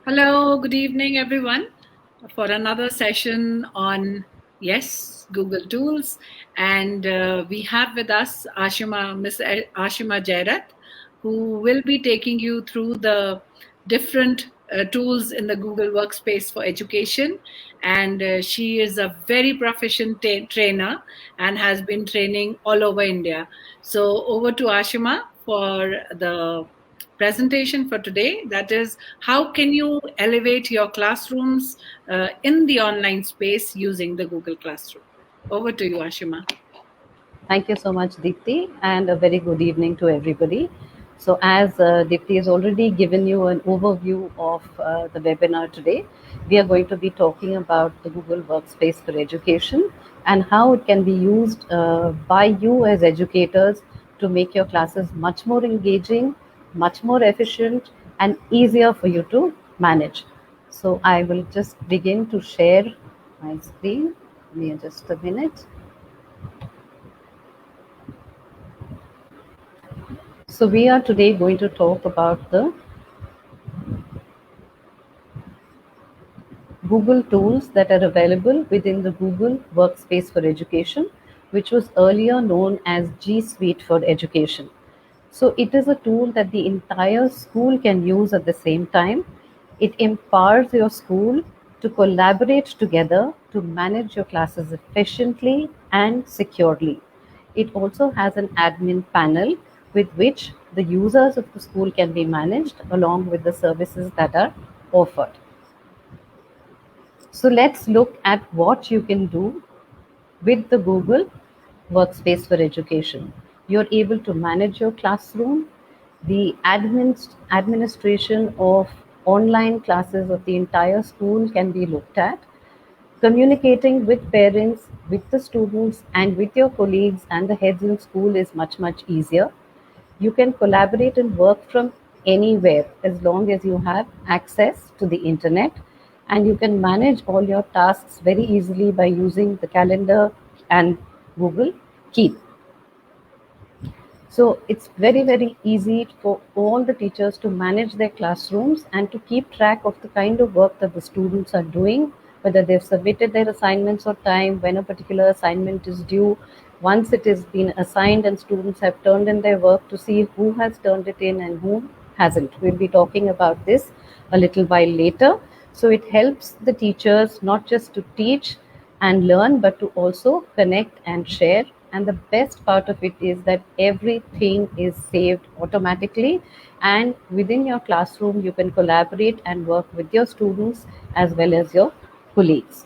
Hello, good evening, everyone, for another session on, yes, Google Tools. And we have with us Miss Ashima Jairat, who will be taking you through the different tools in the Google Workspace for Education. And she is a very proficient trainer and has been training all over India. So, over to Ashima for the presentation for today, that is, how can you elevate your classrooms in the online space using the Google Classroom? Over to you, Ashima. Thank you so much, Deepthi, and a very good evening to everybody. So, as Deepthi has already given you an overview of the webinar today, we are going to be talking about the Google Workspace for Education and how it can be used by you as educators to make your classes much more engaging, much more efficient, and easier for you to manage. So, I will just begin to share my screen. Give me just a minute. So we are today going to talk about the Google tools that are available within the Google Workspace for Education, which was earlier known as G Suite for Education. So it is a tool that the entire school can use at the same time. It empowers your school to collaborate together to manage your classes efficiently and securely. It also has an admin panel with which the users of the school can be managed along with the services that are offered. So let's look at what you can do with the Google Workspace for Education. You're able to manage your classroom, the administration of online classes of the entire school can be looked at. Communicating with parents, with the students, and with your colleagues and the heads in school is much, much easier. You can collaborate and work from anywhere as long as you have access to the internet, and you can manage all your tasks very easily by using the calendar and Google Keep. So it's very, very easy for all the teachers to manage their classrooms and to keep track of the kind of work that the students are doing, whether they've submitted their assignments on time, when a particular assignment is due. Once it has been assigned and students have turned in their work, to see who has turned it in and who hasn't. We'll be talking about this a little while later. So it helps the teachers not just to teach and learn, but to also connect and share. And the best part of it is that everything is saved automatically. And within your classroom, you can collaborate and work with your students as well as your colleagues.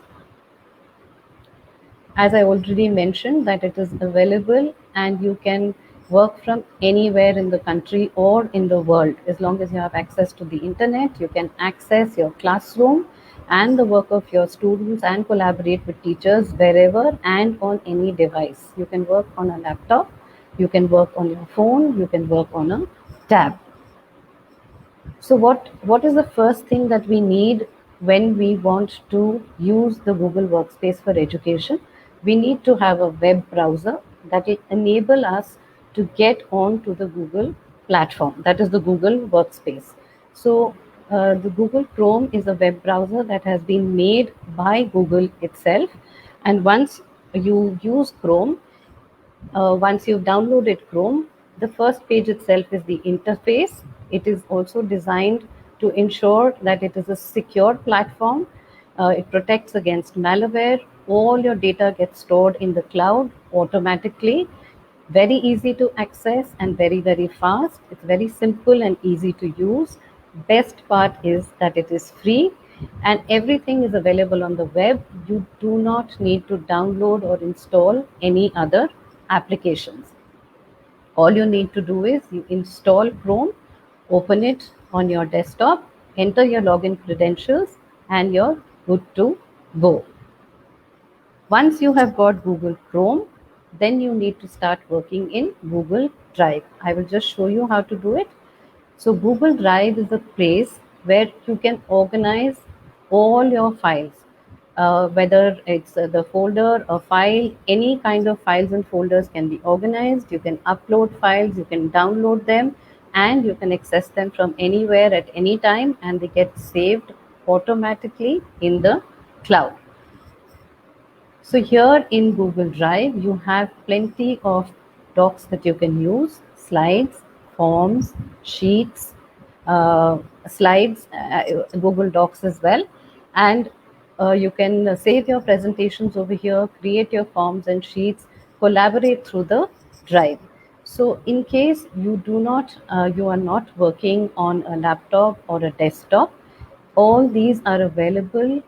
As I already mentioned, that it is available and you can work from anywhere in the country or in the world. As long as you have access to the internet, you can access your classroom and the work of your students and collaborate with teachers wherever and on any device. You can work on a laptop, you can work on your phone, you can work on a tab. So what is the first thing that we need when we want to use the Google Workspace for Education? We need to have a web browser that will enable us to get on to the Google platform, that is the Google Workspace. So the Google Chrome is a web browser that has been made by Google itself. And once you use Chrome, once you've downloaded Chrome, the first page itself is the interface. It is also designed to ensure that it is a secure platform. It protects against malware. All your data gets stored in the cloud automatically. Very easy to access and very, very fast. It's very simple and easy to use. Best part is that it is free and everything is available on the web. You do not need to download or install any other applications. All you need to do is you install Chrome, open it on your desktop, enter your login credentials, and you're good to go. Once you have got Google Chrome, then you need to start working in Google Drive. I will just show you how to do it. So Google Drive is a place where you can organize all your files, whether it's the folder, a file, any kind of files and folders can be organized. You can upload files, you can download them. and you can access them from anywhere at any time, and they get saved automatically in the cloud. So here in Google Drive, you have plenty of docs that you can use, slides, forms, sheets, uh, slides, Google Docs as well. And you can save your presentations over here, create your forms and sheets, collaborate through the Drive. So in case you are not working on a laptop or a desktop, all these are available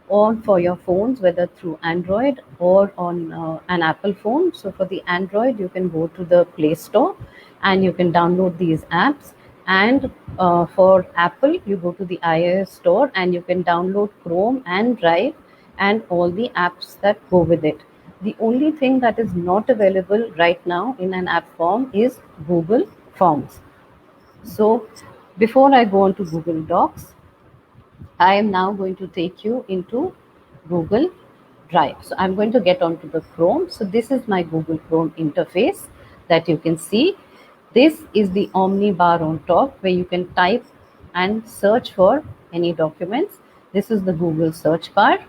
on for your phones, whether through Android or on an Apple phone. So for the Android, you can go to the Play Store and you can download these apps. And for Apple, you go to the iOS store and you can download Chrome and Drive and all the apps that go with it. The only thing that is not available right now in an app form is Google Forms. So before I go on to Google Docs, I am now going to take you into Google Drive. So I'm going to get onto the Chrome. So this is my Google Chrome interface that you can see. This is the Omni bar on top where you can type and search for any documents. This is the Google search bar.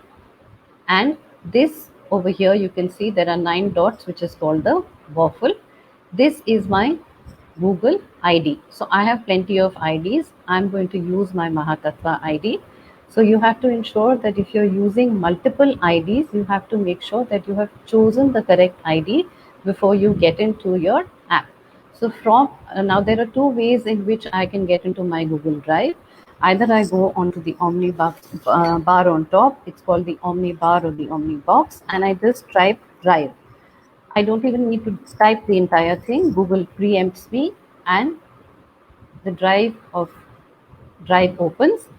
And this over here, you can see there are 9 dots, which is called the waffle. This is my Google ID. So I have plenty of IDs. I'm going to use my Mahatattva ID. So you have to ensure that if you're using multiple IDs, you have to make sure that you have chosen the correct ID before you get into your app. So from now there are two ways in which I can get into my Google Drive. Either I go onto the Omni bar on top, it's called the Omni bar or the Omni box, and I just type Drive. I don't even need to type the entire thing. Google preempts me and the Drive opens.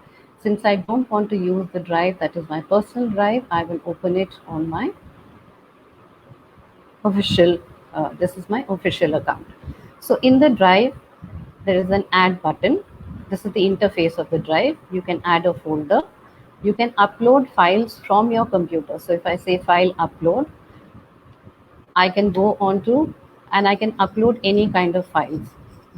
Since I don't want to use the Drive that is my personal Drive, I will open it on my official, this is my official account. So in the Drive, there is an add button. This is the interface of the Drive. You can add a folder. You can upload files from your computer. So if I say file upload, I can go on to and I can upload any kind of files.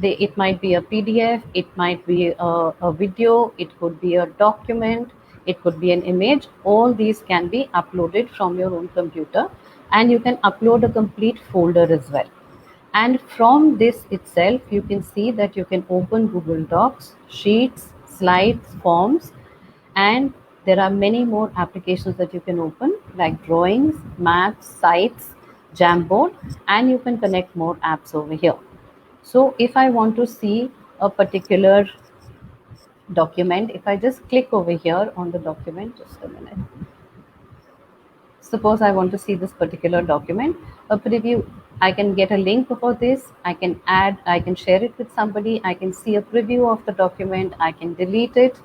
It might be a PDF, it might be a video, it could be a document, it could be an image. All these can be uploaded from your own computer, and you can upload a complete folder as well. And from this itself, you can see that you can open Google Docs, Sheets, Slides, Forms, and there are many more applications that you can open like drawings, maps, sites, Jamboard, and you can connect more apps over here. So if I want to see a particular document, if I just click over here on the document, just a minute. Suppose I want to see this particular document, a preview, I can get a link for this, I can share it with somebody, I can see a preview of the document, I can delete it,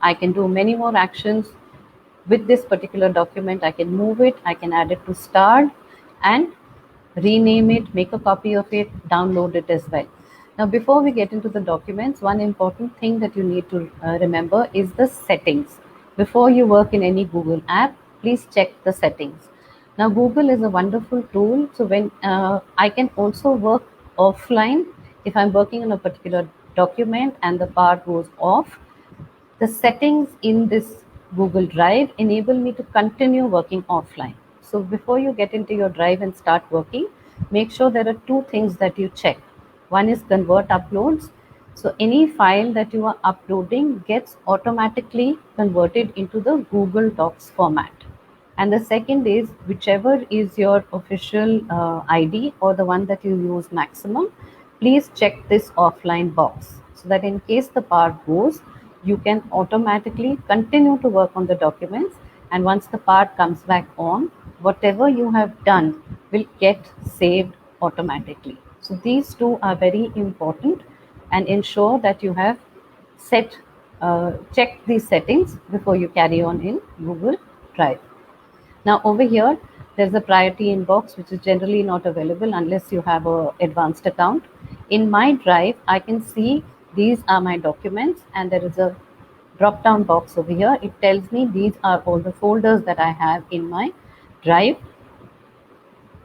I can do many more actions with this particular document. I can move it, I can add it to start and rename it, make a copy of it, download it as well. Now, before we get into the documents, one important thing that you need to remember is the settings. Before you work in any Google app, please check the settings. Now, Google is a wonderful tool. So when I can also work offline, if I'm working on a particular document and the power goes off, the settings in this Google Drive enable me to continue working offline. So before you get into your Drive and start working, make sure there are two things that you check. One is convert uploads. So any file that you are uploading gets automatically converted into the Google Docs format. And the second is whichever is your official ID or the one that you use maximum, please check this offline box so that in case the power goes, you can automatically continue to work on the documents, and once the power comes back on, whatever you have done will get saved automatically. So these two are very important, and ensure that you have checked these settings before you carry on in Google Drive. Now over here, there's a priority inbox, which is generally not available unless you have an advanced account. In my Drive, I can see these are my documents, and there is a drop down box over here. It tells me these are all the folders that I have in my Drive.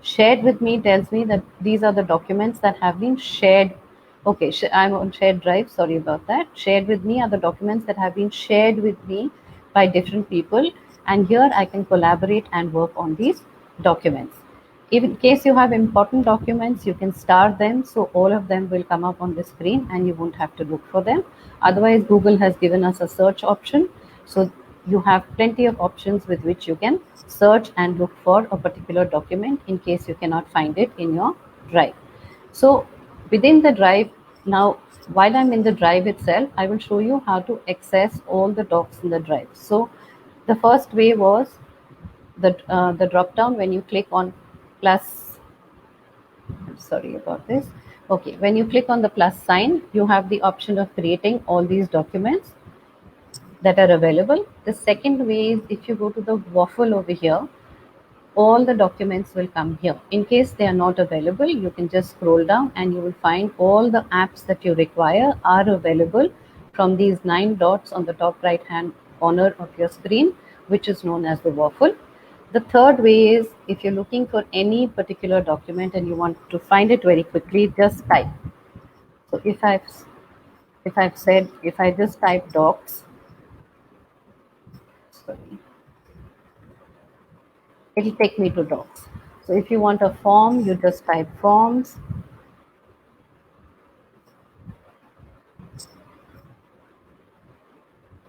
Shared with me tells me that these are the documents that have been shared Okay, I'm on shared drive. Sorry about that. Shared with me are the documents that have been shared with me by different people. And here I can collaborate and work on these documents. If in case you have important documents, you can star them. So all of them will come up on the screen and you won't have to look for them. Otherwise, Google has given us a search option. So you have plenty of options with which you can search and look for a particular document in case you cannot find it in your drive. So within the drive, now while I'm in the drive itself, I will show you how to access all the docs in the drive. So the first way was the drop down when you click on plus. I'm sorry about this. Okay, when you click on the plus sign, you have the option of creating all these documents that are available. The second way is if you go to the waffle over here, all the documents will come here. In case they are not available, you can just scroll down and you will find all the apps that you require are available from these 9 dots on the top right hand corner of your screen, which is known as the waffle. The third way is if you're looking for any particular document and you want to find it very quickly, just type. So if I just type docs, sorry, it'll take me to docs. So if you want a form, you just type forms.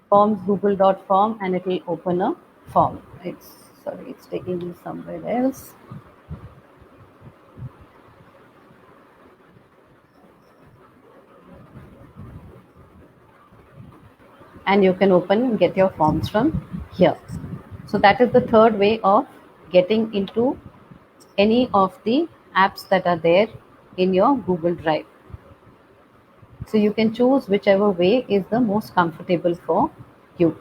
Forms google.form and it will open a form. It's taking me somewhere else. And you can open and get your forms from here. So that is the third way of getting into any of the apps that are there in your Google Drive. So you can choose whichever way is the most comfortable for you.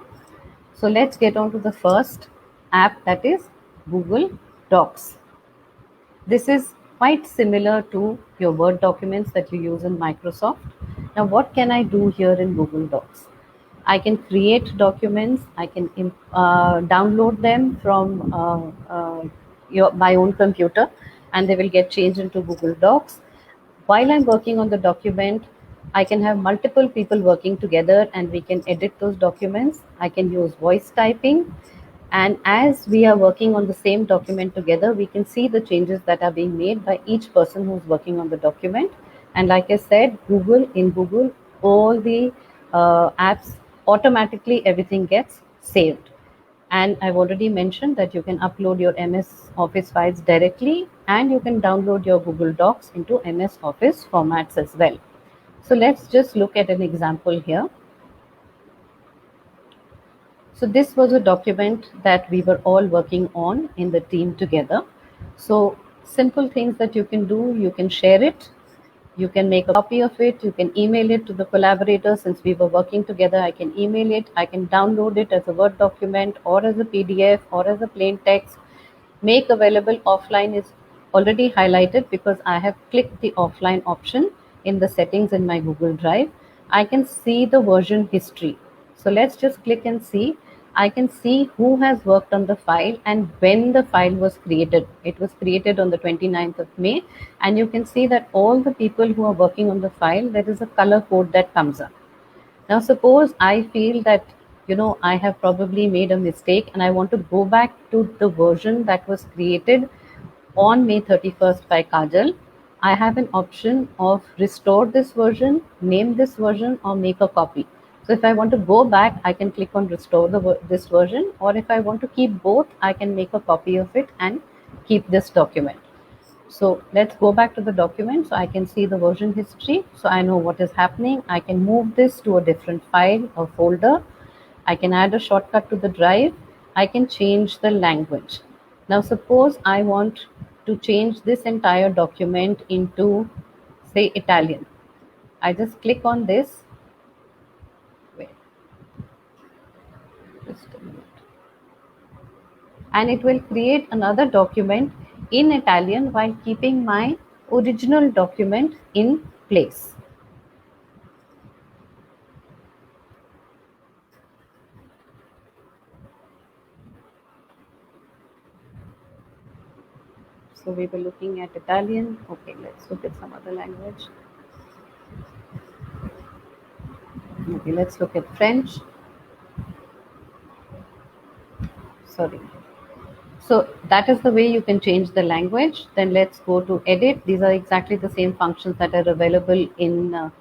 So let's get on to the first app, that is Google Docs. This is quite similar to your Word documents that you use in Microsoft. Now, what can I do here in Google Docs? I can create documents, I can download them from my own computer and they will get changed into Google Docs. While I'm working on the document, I can have multiple people working together and we can edit those documents. I can use voice typing. And as we are working on the same document together, we can see the changes that are being made by each person who's working on the document. And like I said, in Google, all the apps, automatically everything gets saved. And I've already mentioned that you can upload your MS Office files directly and you can download your Google Docs into MS Office formats as well. So let's just look at an example here. So this was a document that we were all working on in the team together. So simple things that you can do, you can share it, you can make a copy of it, you can email it to the collaborators. Since we were working together, I can email it, I can download it as a Word document or as a PDF or as a plain text. Make available offline is already highlighted because I have clicked the offline option in the settings in my Google Drive. I can see the version history. So let's just click and see. I can see who has worked on the file and when the file was created. It was created on the 29th of May, and you can see that all the people who are working on the file, there is a color code that comes up. Now, suppose I feel that, I have probably made a mistake and I want to go back to the version that was created on May 31st by Kajal. I have an option of restore this version, name this version, or make a copy. So if I want to go back, I can click on restore this version, or if I want to keep both, I can make a copy of it and keep this document. So let's go back to the document so I can see the version history. So I know what is happening. I can move this to a different file or folder. I can add a shortcut to the drive. I can change the language. Now suppose I want to change this entire document into, say, Italian. I just click on this. Wait, just a minute. And it will create another document in Italian while keeping my original document in place. So we were looking at Italian. Okay, let's look at some other language. Okay, let's look at French. Sorry. So that is the way you can change the language. Then let's go to edit. These are exactly the same functions that are available in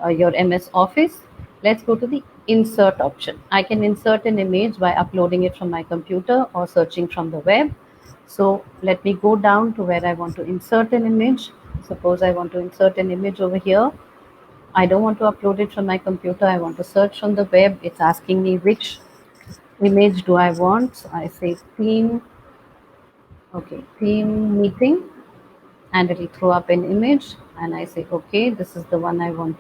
your MS Office. Let's go to the insert option. I can insert an image by uploading it from my computer or searching from the web. So let me go down to where I want to insert an image. Suppose I want to insert an image over here. I don't want to upload it from my computer. I want to search from the web. It's asking me which image do I want. So I say theme. Okay, theme meeting, and it'll throw up an image, and I say, okay, this is the one I want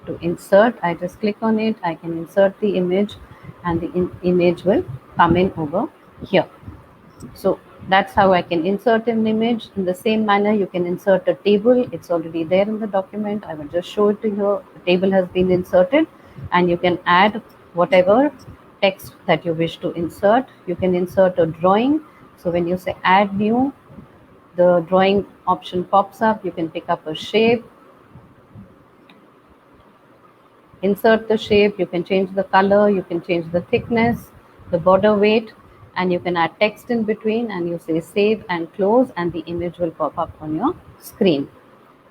to insert. I just click on it, I can insert the image, and the image will come in over here. So that's how I can insert an image. In the same manner, you can insert a table. It's already there in the document. I will just show it to you. The table has been inserted, and you can add whatever text that you wish to insert. You can insert a drawing. So when you say add new, the drawing option pops up. You can pick up a shape, insert the shape, you can change the color, you can change the thickness, the border weight, and you can add text in between, and you say save and close, and the image will pop up on your screen.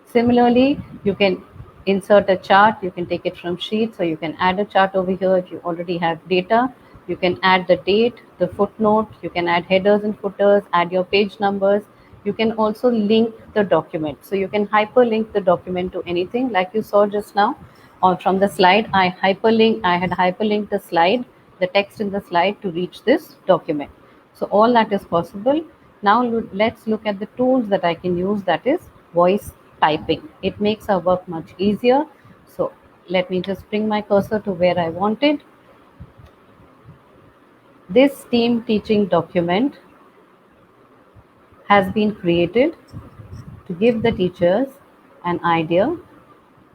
Similarly, you can insert a chart. You can take it from Sheets, or you can add a chart over here if you already have data. You can add the date, the footnote, you can add headers and footers, add your page numbers. You can also link the document. So you can hyperlink the document to anything like you saw just now. Or from the slide, I had hyperlinked the slide, the text in the slide to reach this document. So all that is possible. Now let's look at the tools that I can use, that is voice typing. It makes our work much easier. So let me just bring my cursor to where I want it. This team teaching document has been created to give the teachers an idea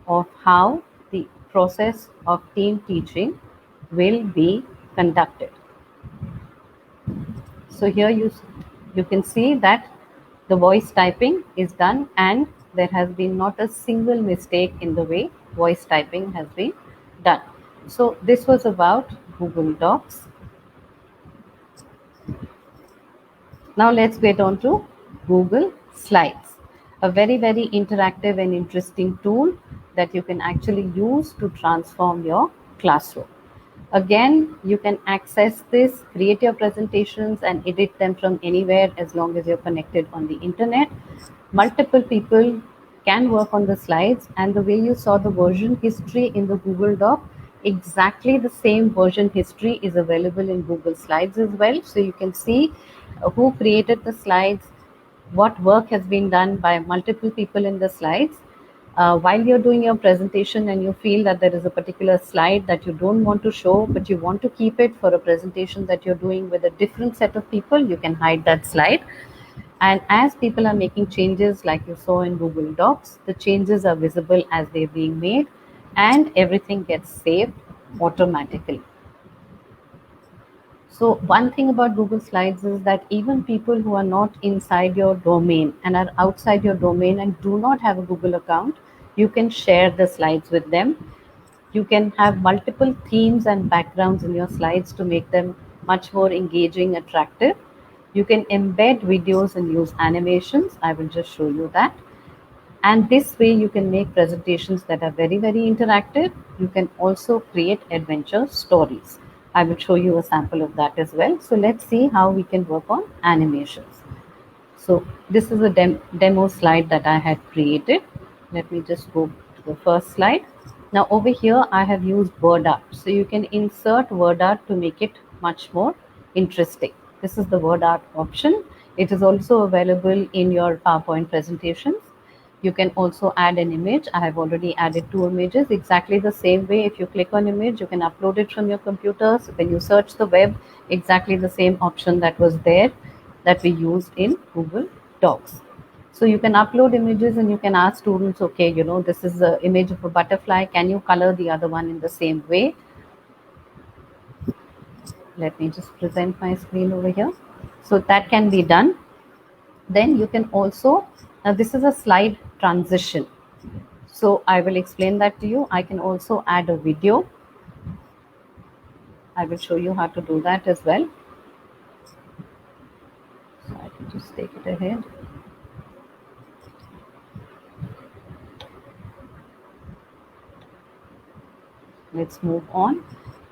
of how the process of team teaching will be conducted. So here you can see that the voice typing is done, and there has been not a single mistake in the way voice typing has been done. So this was about Google Docs. Now let's get on to Google Slides, a very, very interactive and interesting tool that you can actually use to transform your classroom. Again, you can access this, create your presentations and edit them from anywhere as long as you're connected on the internet. Multiple people can work on the slides, and the way you saw the version history in the Google Doc, exactly the same version history is available in Google Slides as well. So you can see who created the slides, what work has been done by multiple people in the slides. While you're doing your presentation and you feel that there is a particular slide that you don't want to show, but you want to keep it for a presentation that you're doing with a different set of people, you can hide that slide. And as people are making changes, like you saw in Google Docs, the changes are visible as they're being made, and everything gets saved automatically. So one thing about Google Slides is that even people who are not inside your domain and are outside your domain and do not have a Google account, you can share the slides with them. You can have multiple themes and backgrounds in your slides to make them much more engaging, attractive. You can embed videos and use animations. I will just show you that. And this way you can make presentations that are very, very interactive. You can also create adventure stories. I will show you a sample of that as well. So let's see how we can work on animations. So this is a demo slide that I had created. Let me just go to the first slide. Now over here I have used word art. So you can insert word art to make it much more interesting. This is the word art option. It is also available in your PowerPoint presentations. You can also add an image. I have already added 2 images exactly the same way. If you click on image, you can upload it from your computer. So when you search the web, exactly the same option that was there that we used in Google Docs. So you can upload images and you can ask students, okay, this is the image of a butterfly. Can you color the other one in the same way? Let me just present my screen over here. So that can be done. Then you can also, now this is a slide transition. So I will explain that to you. I can also add a video. I will show you how to do that as well. So I can just take it ahead. Let's move on.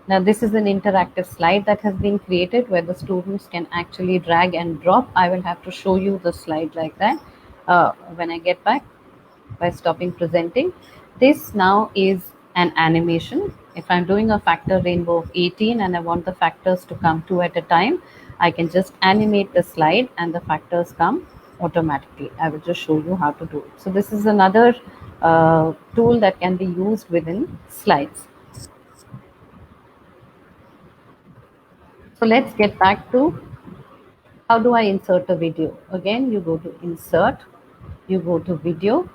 Now this is an interactive slide that has been created where the students can actually drag and drop. I will have to show you the slide like that when I get back by stopping presenting. This now is an animation. If I'm doing a factor rainbow of 18 and I want the factors to come 2 at a time, I can just animate the slide and the factors come automatically. I will just show you how to do it. So this is another tool that can be used within slides. So let's get back to how do I insert a video. Again, you go to insert, you go to video,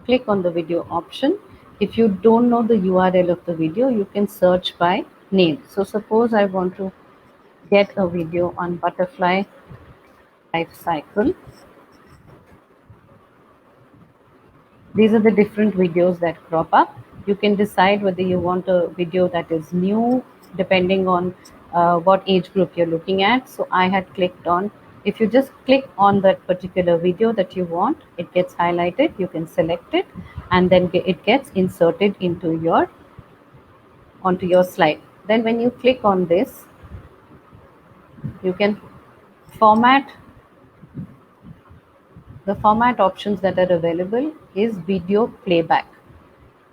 click on the video option. If you don't know the URL of the video, you can search by name. So suppose I want to get a video on butterfly life cycle. These are the different videos that crop up. You can decide whether you want a video that is new depending on what age group you're looking at. So I had clicked on, if you just click on that particular video that you want, it gets highlighted, you can select it, and then it gets inserted into onto your slide. Then when you click on this, you can format. The format options that are available is video playback.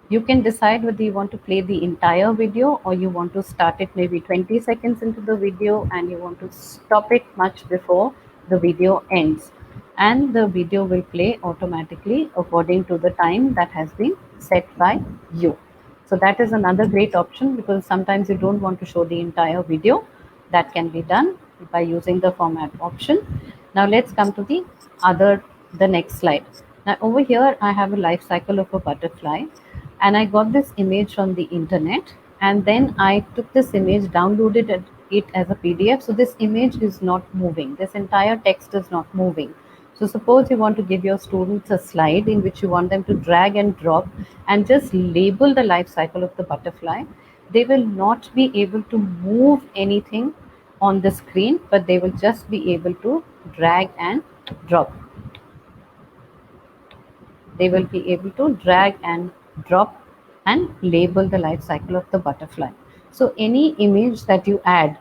You can decide whether you want to play the entire video or you want to start it maybe 20 seconds into the video and you want to stop it much before the video ends. And the video will play automatically according to the time that has been set by you. So that is another great option because sometimes you don't want to show the entire video. That can be done by using the format option. Now let's come to the next slide. Now over here I have a life cycle of a butterfly and I got this image from the internet, and then I took this image, downloaded it as a PDF. So this image is not moving. This entire text is not moving. So suppose you want to give your students a slide in which you want them to drag and drop and just label the life cycle of the butterfly. They will not be able to move anything on the screen, but they will just be able to drag and drop. They will be able to drag and drop and label the life cycle of the butterfly. So any image that you add,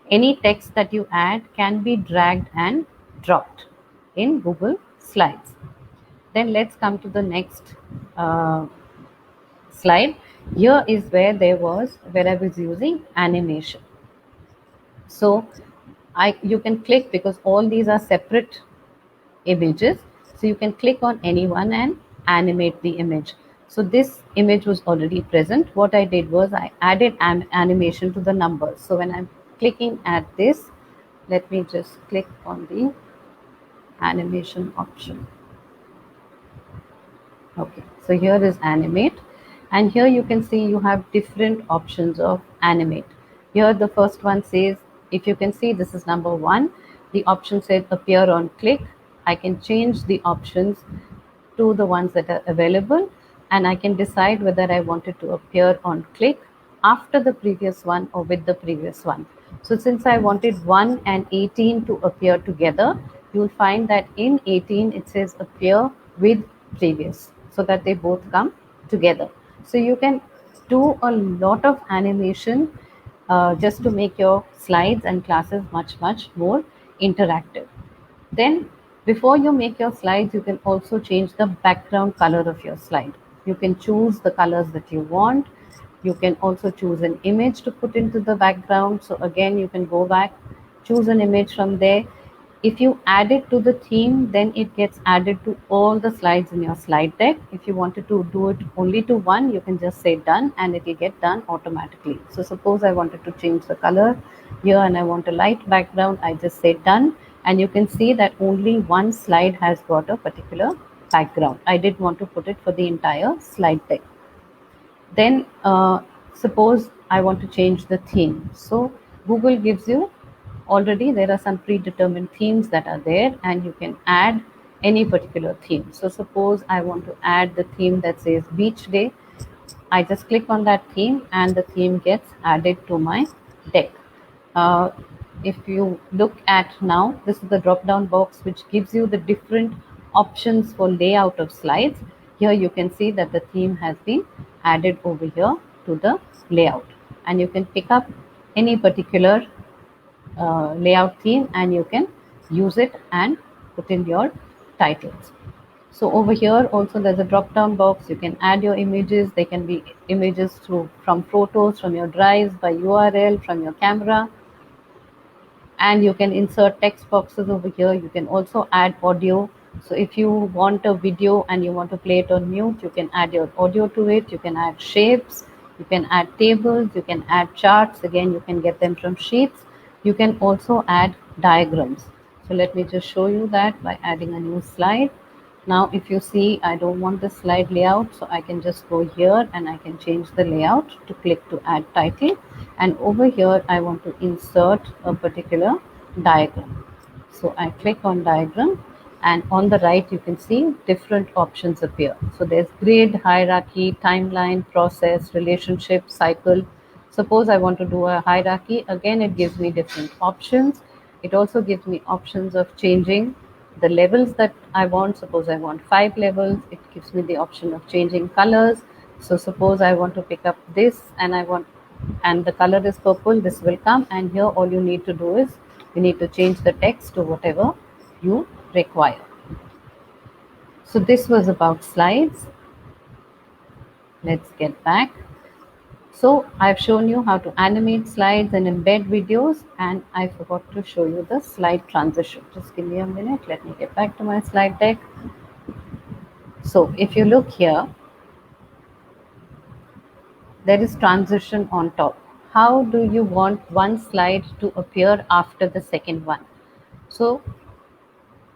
any text that you add can be dragged and dropped in Google Slides. Then let's come to the next slide. Here is where I was using animation. So you can click, because all these are separate images. So you can click on any one and animate the image. So this image was already present. What I did was I added an animation to the numbers. So when I'm clicking at this, let me just click on the animation option. Okay, so here is animate, and here you can see you have different options of animate. Here the first one says, if you can see, this is number 1. The option says appear on click. I can change the options to the ones that are available, and I can decide whether I want it to appear on click, after the previous one, or with the previous one. So since I wanted 1 and 18 to appear together, you will find that in 18 it says appear with previous, so that they both come together. So you can do a lot of animation just to make your slides and classes much more interactive. Then before you make your slides, you can also change the background color of your slide. You can choose the colors that you want. You can also choose an image to put into the background. So again, you can go back, choose an image from there. If you add it to the theme, then it gets added to all the slides in your slide deck. If you wanted to do it only to one, you can just say done and it will get done automatically. So suppose I wanted to change the color here and I want a light background, I just say done, and you can see that only one slide has got a particular background. I did want to put it for the entire slide deck. Then suppose I want to change the theme. So Google gives you, already there are some predetermined themes that are there, and you can add any particular theme. So suppose I want to add the theme that says beach day. I just click on that theme and the theme gets added to my deck. Uh, if you look at now, this is the drop down box which gives you the different options for layout of slides. Here you can see that the theme has been added over here to the layout, and you can pick up any particular layout theme and you can use it and put in your titles. So over here also there's a drop down box. You can add your images. They can be images from photos, from your drives, by URL, from your camera, and you can insert text boxes over here. You can also add audio. So if you want a video and you want to play it on mute, you can add your audio to it. You can add shapes, you can add tables, you can add charts. Again, you can get them from sheets. You can also add diagrams. So let me just show you that by adding a new slide. Now if you see, I don't want the slide layout, so I can just go here and I can change the layout to click to add title, and over here I want to insert a particular diagram. So I click on diagram, and on the right you can see different options appear. So there's grid, hierarchy, timeline, process, relationship, cycle. Suppose I want to do a hierarchy. Again, it gives me different options. It also gives me options of changing the levels that I want. Suppose I want 5 levels, it gives me the option of changing colors. So suppose I want to pick up this and the color is purple, this will come, and here all you need to do is you need to change the text to whatever you require. So this was about slides. Let's get back. So I've shown you how to animate slides and embed videos, and I forgot to show you the slide transition. Just give me a minute. Let me get back to my slide deck. So if you look here, there is transition on top. How do you want one slide to appear after the second one? So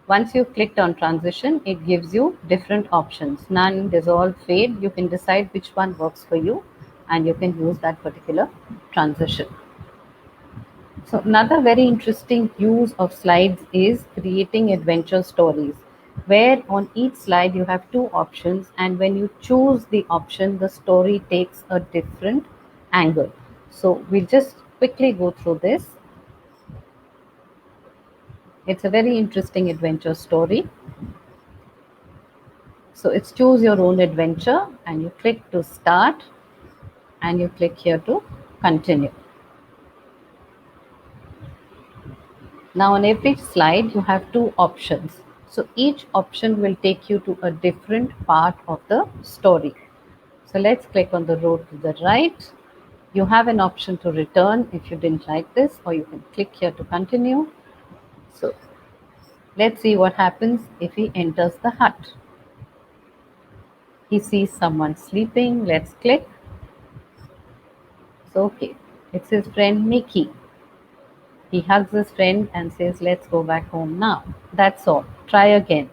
once you've clicked on transition, it gives you different options. None, dissolve, fade. You can decide which one works for you and you can use that particular transition. So another very interesting use of slides is creating adventure stories, where on each slide you have 2 options, and when you choose the option, the story takes a different angle. So we'll just quickly go through this. It's a very interesting adventure story. So it's choose your own adventure, and you click to start and you click here to continue. Now on every slide you have 2 options. So each option will take you to a different part of the story. So let's click on the row to the right. You have an option to return if you didn't like this, or you can click here to continue. So let's see what happens if he enters the hut. He sees someone sleeping. Let's click. So okay, it's his friend Mickey. He hugs his friend and says, let's go back home now. That's all. Try again.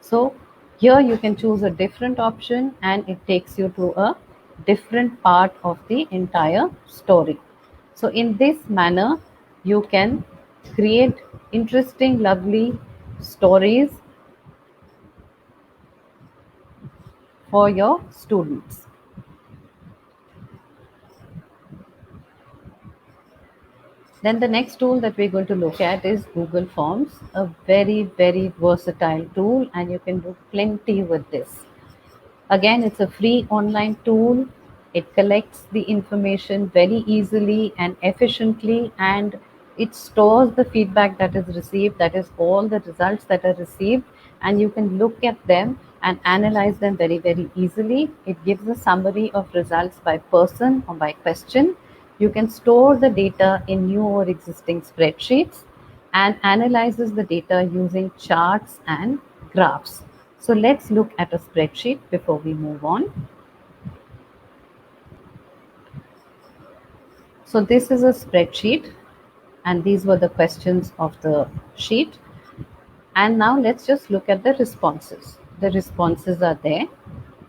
So here you can choose a different option and it takes you to a different part of the entire story. So in this manner, you can create interesting, lovely stories for your students. Then the next tool that we're going to look at is Google Forms, a very, very versatile tool, and you can do plenty with this. Again, it's a free online tool. It collects the information very easily and efficiently, and it stores the feedback that is received, that is all the results that are received, and you can look at them and analyze them very, very easily. It gives a summary of results by person or by question. You can store the data in new or existing spreadsheets and analyzes the data using charts and graphs. So let's look at a spreadsheet before we move on. So this is a spreadsheet and these were the questions of the sheet. And now let's just look at the responses. The responses are there.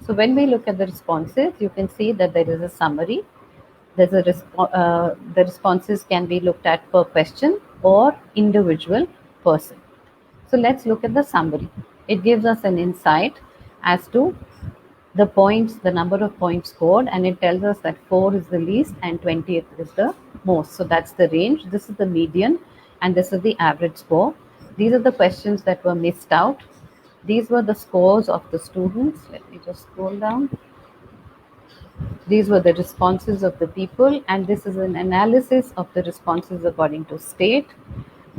So when we look at the responses, you can see that there is a summary. There's a the responses can be looked at per question or individual person. So let's look at the summary. It gives us an insight as to the points, the number of points scored, and it tells us that 4 is the least and 20th is the most. So that's the range. This is the median, and this is the average score. These are the questions that were missed out. These were the scores of the students. Let me just scroll down. These were the responses of the people, and this is an analysis of the responses according to state.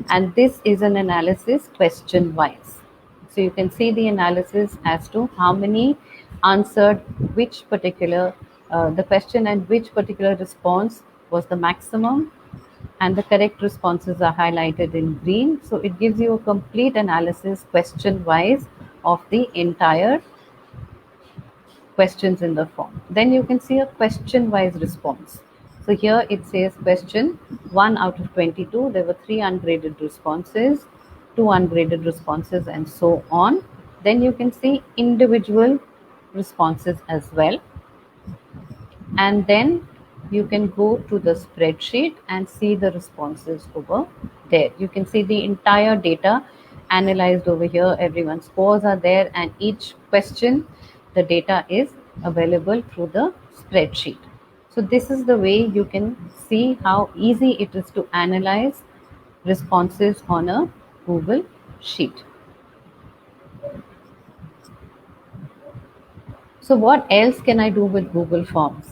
And this is an analysis question wise. So you can see the analysis as to how many answered which particular the question and which particular response was the maximum, and the correct responses are highlighted in green. So it gives you a complete analysis question wise of the entire questions in the form. Then you can see a question wise response. So here it says question 1 out of 22. There were 3 ungraded responses, 2 ungraded responses, and so on. Then you can see individual responses as well. And then you can go to the spreadsheet and see the responses over there. You can see the entire data analyzed over here. Everyone's scores are there, and each question, the data is available through the spreadsheet. So this is the way you can see how easy it is to analyze responses on a Google Sheet. So what else can I do with Google Forms?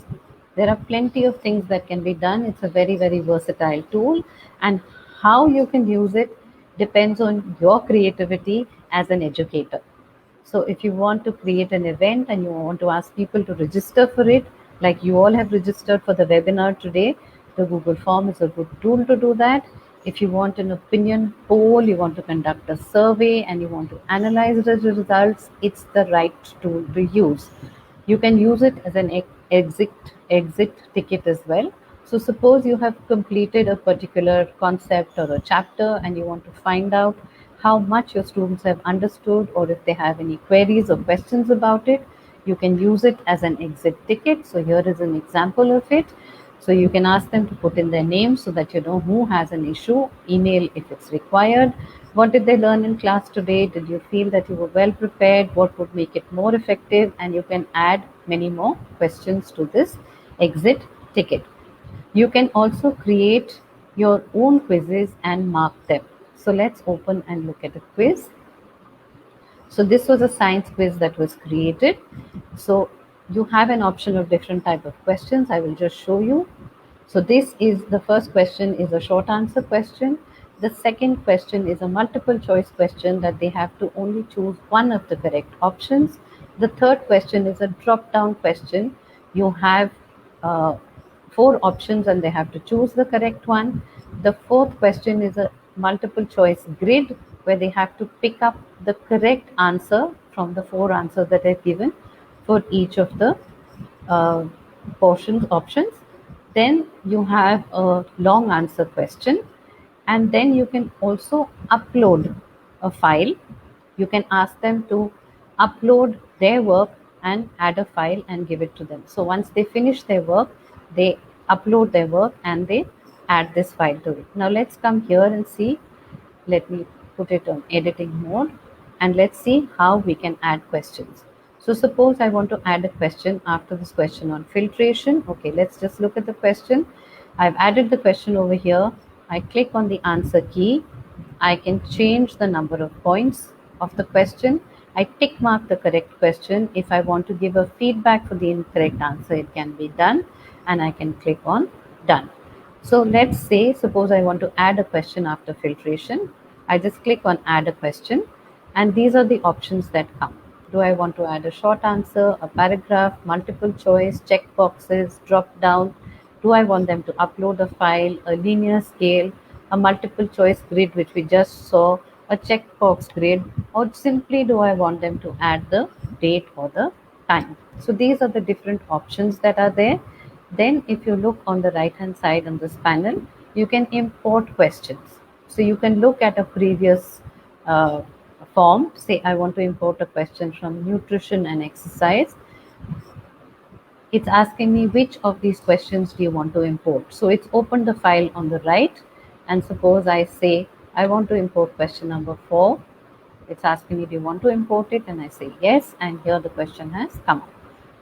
There are plenty of things that can be done. It's a very, very versatile tool, and how you can use it depends on your creativity as an educator. So if you want to create an event and you want to ask people to register for it, like you all have registered for the webinar today, the Google Form is a good tool to do that. If you want an opinion poll, you want to conduct a survey, and you want to analyze the results, it's the right tool to use. You can use it as an exit ticket as well. So suppose you have completed a particular concept or a chapter, and you want to find out how much your students have understood, or if they have any queries or questions about it, you can use it as an exit ticket. So here is an example of it. So you can ask them to put in their name so that you know who has an issue, email if it's required. What did they learn in class today? Did you feel that you were well prepared? What would make it more effective? And you can add many more questions to this exit ticket. You can also create your own quizzes and mark them. So let's open and look at a quiz. So this was a science quiz that was created. So you have an option of different type of questions. I will just show you. So this is the first question is a short answer question. The second question is a multiple choice question that they have to only choose one of the correct options. The third question is a drop down question. You have 4 options and they have to choose the correct one. The fourth question is a multiple choice grid where they have to pick up the correct answer from the 4 answers that are given for each of the options. Then you have a long answer question, and then you can also upload a file. You can ask them to upload their work and add a file and give it to them. So once they finish their work, they upload their work and they add this file to it. Now let's come here and see. Let me put it on editing mode, and let's see how we can add questions. So suppose I want to add a question after this question on filtration. Okay, let's just look at the question. I've added the question over here. I click on the answer key. I can change the number of points of the question. I tick mark the correct question. If I want to give a feedback for the incorrect answer, it can be done, and I can click on done. So let's say, suppose I want to add a question after filtration. I just click on add a question, and these are the options that come. Do I want to add a short answer, a paragraph, multiple choice, check boxes, drop down? Do I want them to upload a file, a linear scale, a multiple choice grid, which we just saw, a checkbox grid, or simply do I want them to add the date or the time? So these are the different options that are there. Then if you look on the right hand side on this panel, you can import questions. So you can look at a previous form. Say I want to import a question from nutrition and exercise. It's asking me which of these questions do you want to import. So it's opened the file on the right, and suppose I say I want to import question number 4. It's asking me, do you want to import it? And I say yes, and here the question has come up.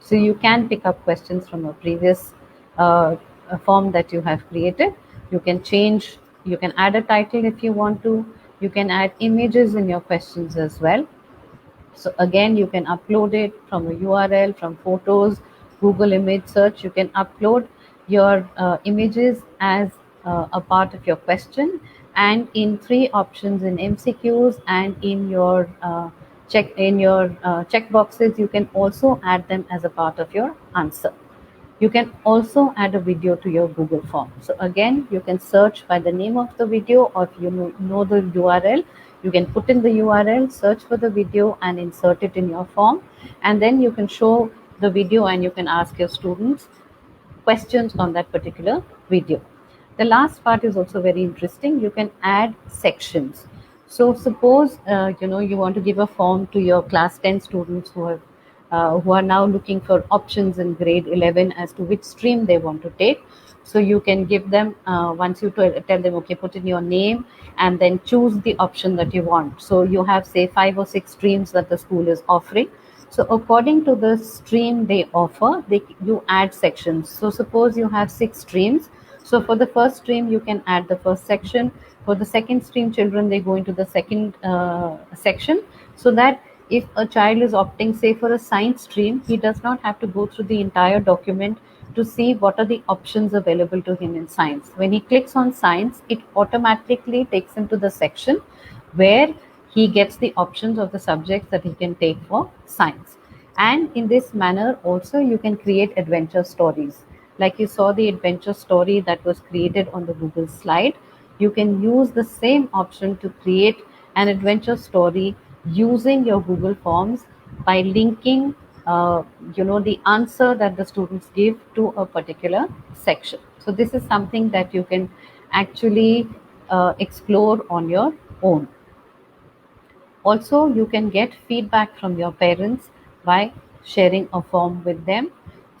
So you can pick up questions from a previous form that you have created. You can change, you can add a title if you want to. You can add images in your questions as well. So again, you can upload it from a URL, from photos, Google image search. You can upload your images as a part of your question, and in three options in MCQs and in your check boxes, you can also add them as a part of your answer. You can also add a video to your Google form. So again, you can search by the name of the video, or if you know the URL, you can put in the URL, search for the video and insert it in your form. And then you can show the video and you can ask your students questions on that particular video. The last part is also very interesting. You can add sections. So suppose you want to give a form to your class 10 students who are now looking for options in grade 11 as to which stream they want to take. So you can give them, once you tell them, okay, put in your name and then choose the option that you want. So you have, say, 5 or 6 streams that the school is offering. So according to the stream they offer, you add sections. So suppose you have 6 streams. So for the first stream, you can add the first section. For the second stream children, they go into the second section, so that if a child is opting, say, for a science stream, he does not have to go through the entire document to see what are the options available to him in science. When he clicks on science, it automatically takes him to the section where he gets the options of the subjects that he can take for science. And in this manner also, you can create adventure stories. Like you saw the adventure story that was created on the Google slide, you can use the same option to create an adventure story using your Google Forms by linking the answer that the students give to a particular section. So this is something that you can actually explore on your own. Also, you can get feedback from your parents by sharing a form with them.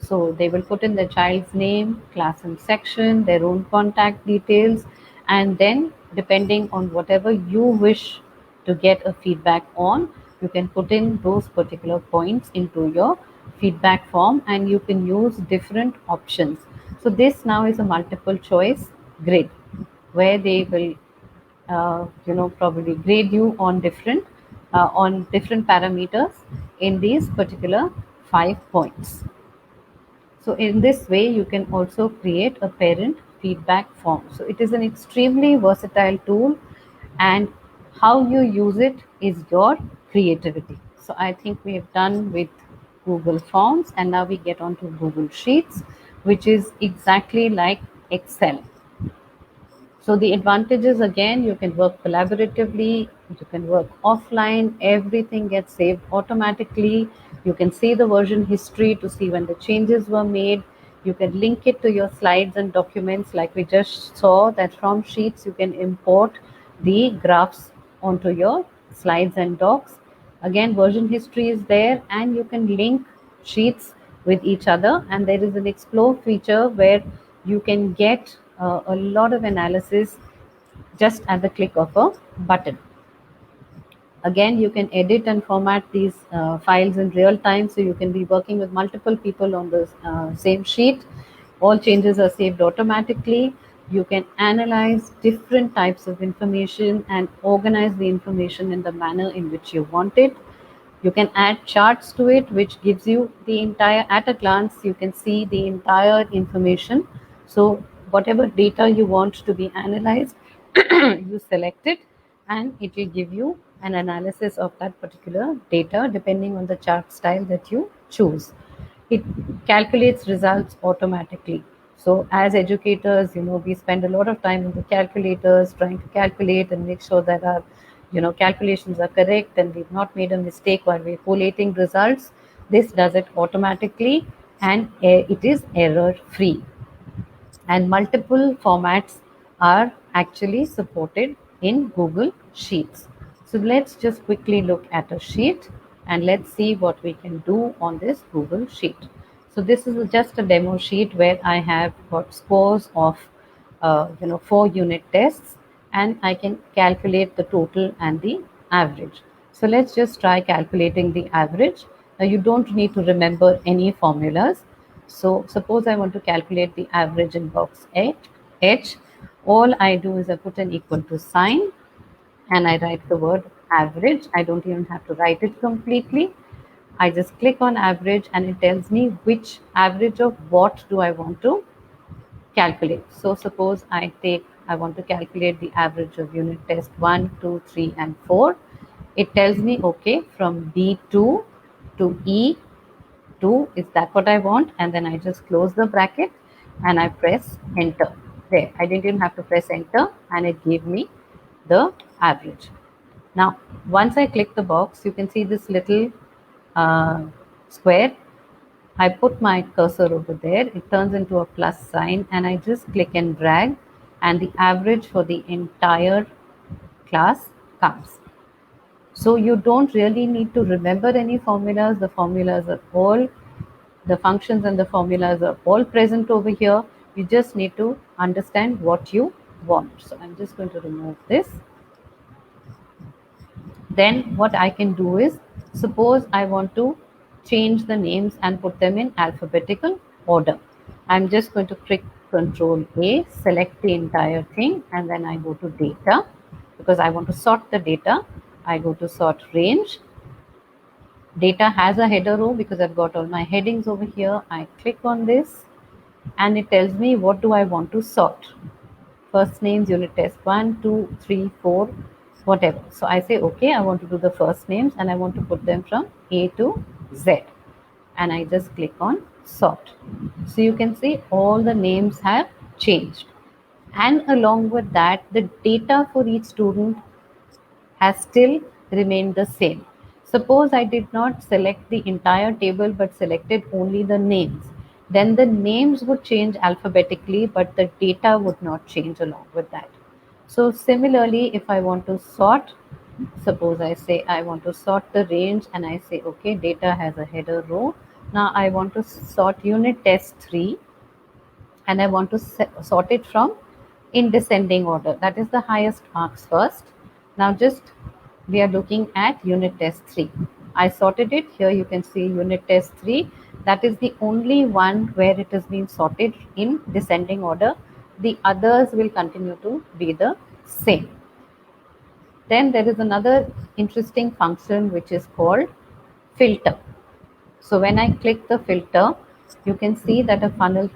So they will put in the child's name, class and section, their own contact details, and then depending on whatever you wish to get a feedback on, you can put in those particular points into your feedback form, and you can use different options. So this now is a multiple choice grid where they will probably grade you on different parameters in these particular 5 points. So in this way, you can also create a parent feedback form. So it is an extremely versatile tool, and how you use it is your creativity. So I think we have done with Google Forms, and now we get on to Google Sheets, which is exactly like Excel. So the advantages, again, you can work collaboratively, you can work offline, everything gets saved automatically. You can see the version history to see when the changes were made. You can link it to your slides and documents, like we just saw that from Sheets you can import the graphs onto your slides and docs. Again, version history is there, and you can link sheets with each other, and there is an explore feature where you can get a lot of analysis just at the click of a button. Again, you can edit and format these files in real time, so you can be working with multiple people on the same sheet. All changes are saved automatically. You can analyze different types of information and organize the information in the manner in which you want it. You can add charts to it, which gives you the entire, at a glance, you can see the entire information. So whatever data you want to be analyzed, you select it, and it will give you an analysis of that particular data depending on the chart style that you choose. It calculates results automatically. So as educators, we spend a lot of time in the calculators trying to calculate and make sure that our calculations are correct and we've not made a mistake while we're collating results. This does it automatically, and it is error free. And multiple formats are actually supported in Google Sheets. So let's just quickly look at a sheet and let's see what we can do on this Google Sheet. So this is just a demo sheet where I have got scores of 4 unit tests, and I can calculate the total and the average. So let's just try calculating the average. Now you don't need to remember any formulas. So suppose I want to calculate the average in box H. All I do is I put an equal to sign and I write the word average. I don't even have to write it completely. I just click on average and it tells me which average of what do I want to calculate. So suppose I want to calculate the average of unit test 1, 2, 3, and 4. It tells me, okay, from B2 to E2, is that what I want? And then I just close the bracket and I press enter. There, I didn't even have to press enter and it gave me the average. Now, once I click the box, you can see this little uh, square. I put my cursor over there, it turns into a plus sign, and I just click and drag, and the average for the entire class comes. So you don't really need to remember any formulas. The formulas are all, the functions and the formulas are all present over here. You just need to understand what you want. So I'm just going to remove this. Then what I can do is, suppose I want to change the names and put them in alphabetical order. I'm just going to click Control A, select the entire thing, and then I go to data because I want to sort the data. I go to sort range. Data has a header row because I've got all my headings over here. I click on this and it tells me what do I want to sort. First names, unit test 1, 2, 3, 4, whatever. So I say, okay, I want to do the first names and I want to put them from A to Z. And I just click on sort. So you can see all the names have changed. And along with that, the data for each student has still remained the same. Suppose I did not select the entire table but selected only the names. Then the names would change alphabetically, but the data would not change along with that. So similarly, if I want to sort, suppose I say I want to sort the range and I say, okay, data has a header row. Now I want to sort unit test 3 and I want to sort it from in descending order. That is the highest marks first. Now just we are looking at unit test 3. I sorted it. Here you can see unit test 3. That is the only one where it has been sorted in descending order. The others will continue to be the same. Then there is another interesting function which is called filter. So when I click the filter, you can see that a funnel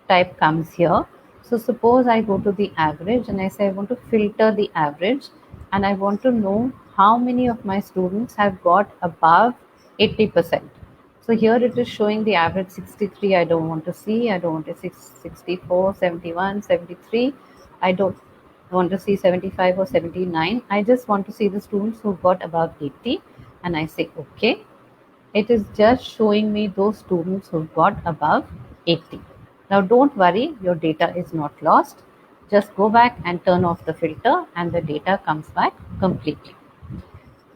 type comes here. So suppose I go to the average and I say I want to filter the average and I want to know how many of my students have got above 80%. So here it is showing the average 63. I don't want to see. I don't want to see 64, 71, 73. I don't want to see 75 or 79. I just want to see the students who got above 80 and I say okay. It is just showing me those students who got above 80. Now don't worry, your data is not lost. Just go back and turn off the filter and the data comes back completely.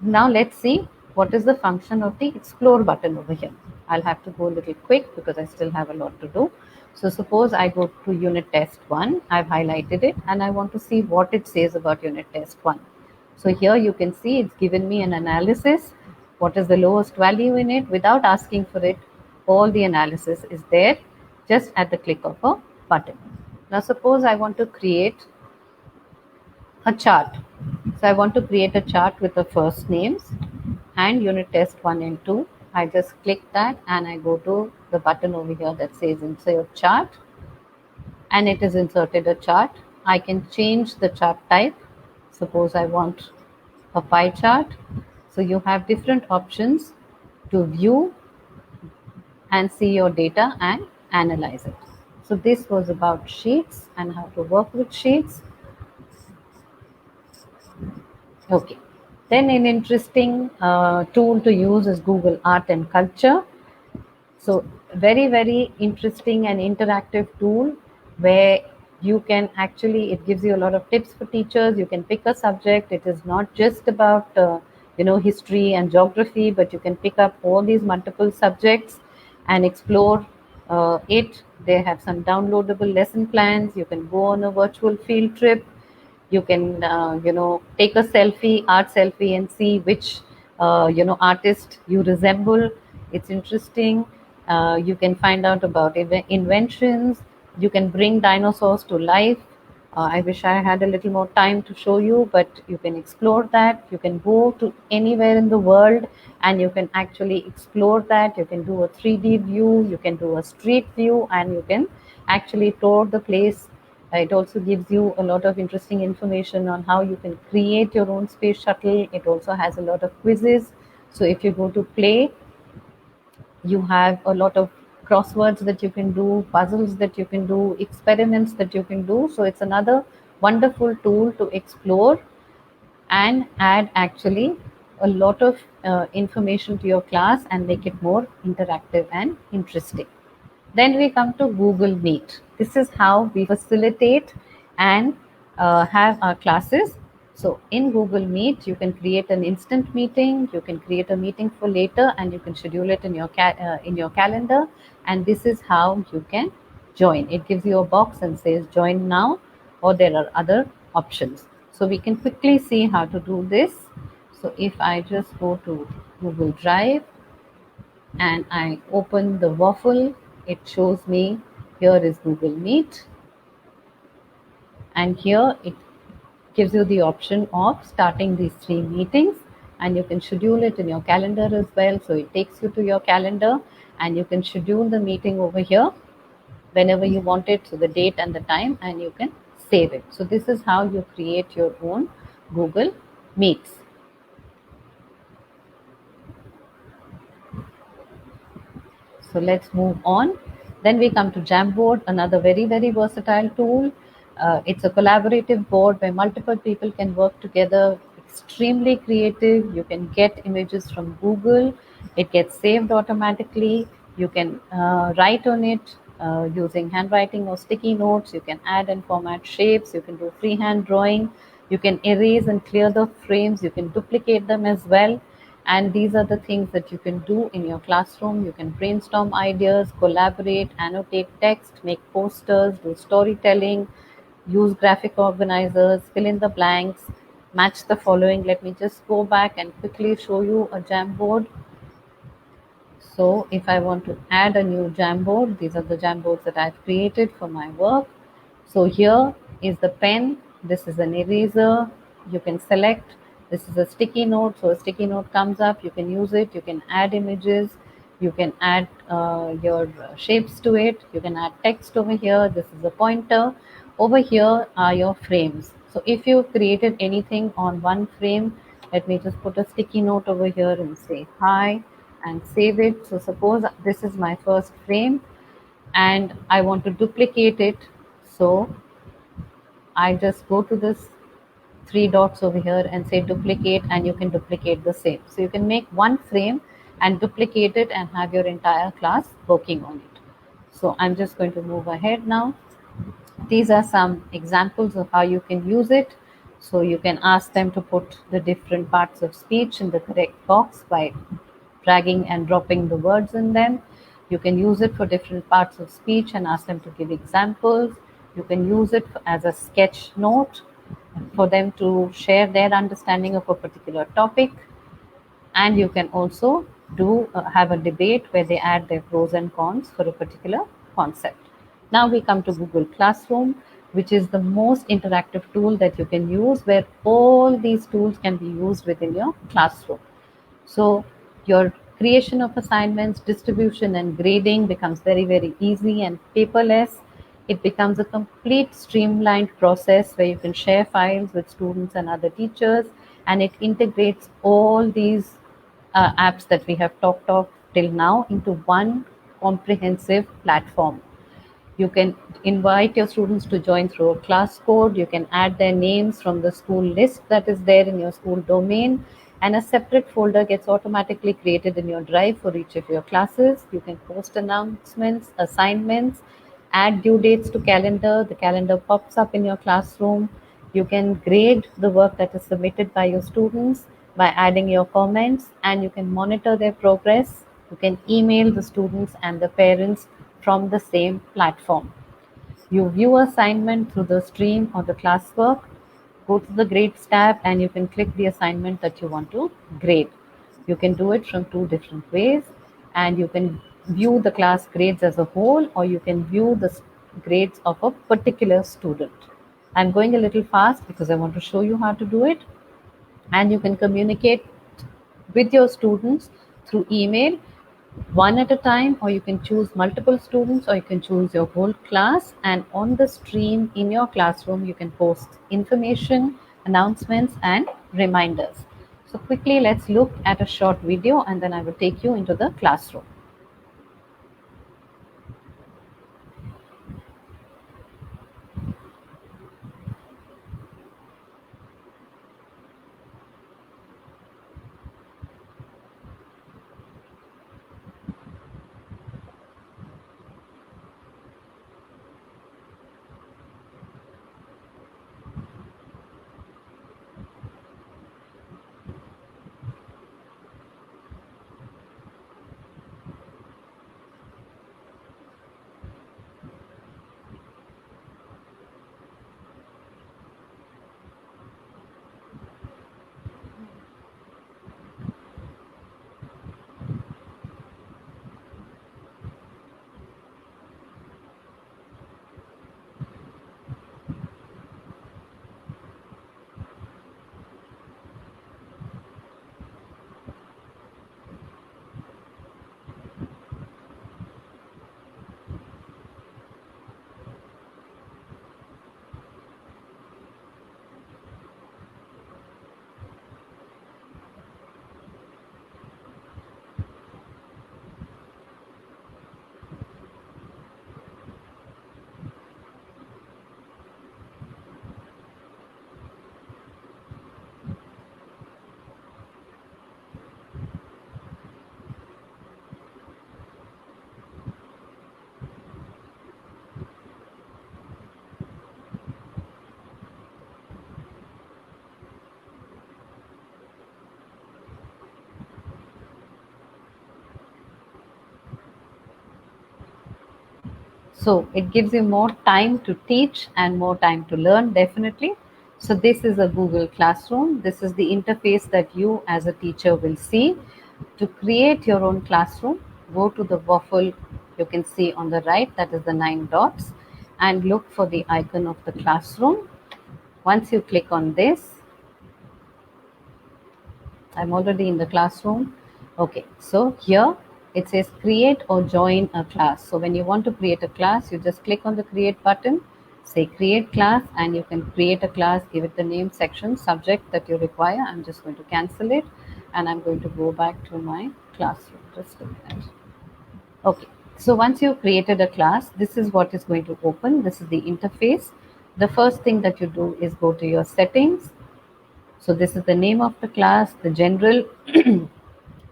Now let's see what is the function of the explore button over here. I'll have to go a little quick because I still have a lot to do. So suppose I go to unit test 1, I've highlighted it and I want to see what it says about unit test 1. So here you can see it's given me an analysis. What is the lowest value in it? Without asking for it, all the analysis is there just at the click of a button. Now suppose I want to create a chart. So I want to create a chart with the first names and unit test 1 and 2. I just click that and I go to the button over here that says insert chart and it is inserted a chart. I can change the chart type. Suppose I want a pie chart. So you have different options to view and see your data and analyze it. So this was about sheets and how to work with sheets. Okay. Then an interesting tool to use is Google Art and Culture. So very, very interesting and interactive tool where you can actually, it gives you a lot of tips for teachers. You can pick a subject. It is not just about, history and geography, but you can pick up all these multiple subjects and explore it. They have some downloadable lesson plans. You can go on a virtual field trip. You can take a art selfie and see which artist you resemble. It's interesting. You can find out about inventions. You can bring dinosaurs to life. I wish I had a little more time to show you, but you can explore that. You can go to anywhere in the world and you can actually explore that. You can do a 3D view, you can do a street view, and you can actually tour the place. It also gives you a lot of interesting information on how you can create your own space shuttle. It also has a lot of quizzes. So if you go to play, you have a lot of crosswords that you can do, puzzles that you can do, experiments that you can do. So it's another wonderful tool to explore and add actually a lot of information to your class and make it more interactive and interesting. Then we come to Google Meet. This is how we facilitate and have our classes. So in Google Meet, you can create an instant meeting. You can create a meeting for later, and you can schedule it in your calendar. And this is how you can join. It gives you a box and says join now, or there are other options. So we can quickly see how to do this. So if I just go to Google Drive and I open the waffle, it shows me here is Google Meet, and here it gives you the option of starting these 3 meetings, and you can schedule it in your calendar as well. So it takes you to your calendar and you can schedule the meeting over here whenever you want it, so the date and the time, and you can save it. So this is how you create your own Google Meets. So let's move on. Then we come to Jamboard, another very, very versatile tool. It's a collaborative board where multiple people can work together, extremely creative. You can get images from Google, it gets saved automatically. You can write on it using handwriting or sticky notes. You can add and format shapes. You can do freehand drawing. You can erase and clear the frames. You can duplicate them as well. And these are the things that you can do in your classroom. You can brainstorm ideas, collaborate, annotate text, make posters, do storytelling, use graphic organizers, fill in the blanks, match the following. Let me just go back and quickly show you a Jamboard. So if I want to add a new Jamboard, these are the Jamboards that I've created for my work. So here is the pen, this is an eraser, you can select, this is a sticky note, so a sticky note comes up, you can use it, you can add images, you can add your shapes to it, you can add text over here, this is a pointer. Over here are your frames. So if you've created anything on one frame, let me just put a sticky note over here and say hi and save it. So suppose this is my first frame and I want to duplicate it. So I just go to this 3 dots over here and say duplicate, and you can duplicate the same. So you can make one frame and duplicate it and have your entire class working on it. So I'm just going to move ahead now. These are some examples of how you can use it. So you can ask them to put the different parts of speech in the correct box by dragging and dropping the words in them. You can use it for different parts of speech and ask them to give examples. You can use it as a sketch note for them to share their understanding of a particular topic. And you can also have a debate where they add their pros and cons for a particular concept. Now we come to Google Classroom, which is the most interactive tool that you can use, where all these tools can be used within your classroom. So your creation of assignments, distribution and grading becomes very, very easy and paperless. It becomes a complete streamlined process where you can share files with students and other teachers, and it integrates all these apps that we have talked of till now into one comprehensive platform. You can invite your students to join through a class code. You can add their names from the school list that is there in your school domain, and a separate folder gets automatically created in your drive for each of your classes. You can post announcements, assignments, add due dates to calendar. The calendar pops up in your classroom. You can grade the work that is submitted by your students by adding your comments, and you can monitor their progress. You can email the students and the parents from the same platform. You view assignment through the stream or the classwork. Go to the grades tab and you can click the assignment that you want to grade. You can do it from 2 different ways. and you can view the class grades as a whole, or you can view the grades of a particular student. I'm going a little fast because I want to show you how to do it. And you can communicate with your students through email, one at a time, or you can choose multiple students, or you can choose your whole class. And on the stream in your classroom, you can post information, announcements, and reminders. So quickly, let's look at a short video, and then I will take you into the classroom. So it gives you more time to teach and more time to learn, definitely. So this is a Google Classroom. This is the interface that you as a teacher will see. To create your own classroom, go to the waffle you can see on the right, that is the 9 dots, and look for the icon of the classroom. Once you click on this, I'm already in the classroom. Okay, so here it says create or join a class. So when you want to create a class, you just click on the create button, say create class, and you can create a class, give it the name, section, subject that you require. I'm just going to cancel it, and I'm going to go back to my classroom. Just a minute. Okay, so once you've created a class, this is what is going to open. This is the interface. The first thing that you do is go to your settings. So this is the name of the class. The general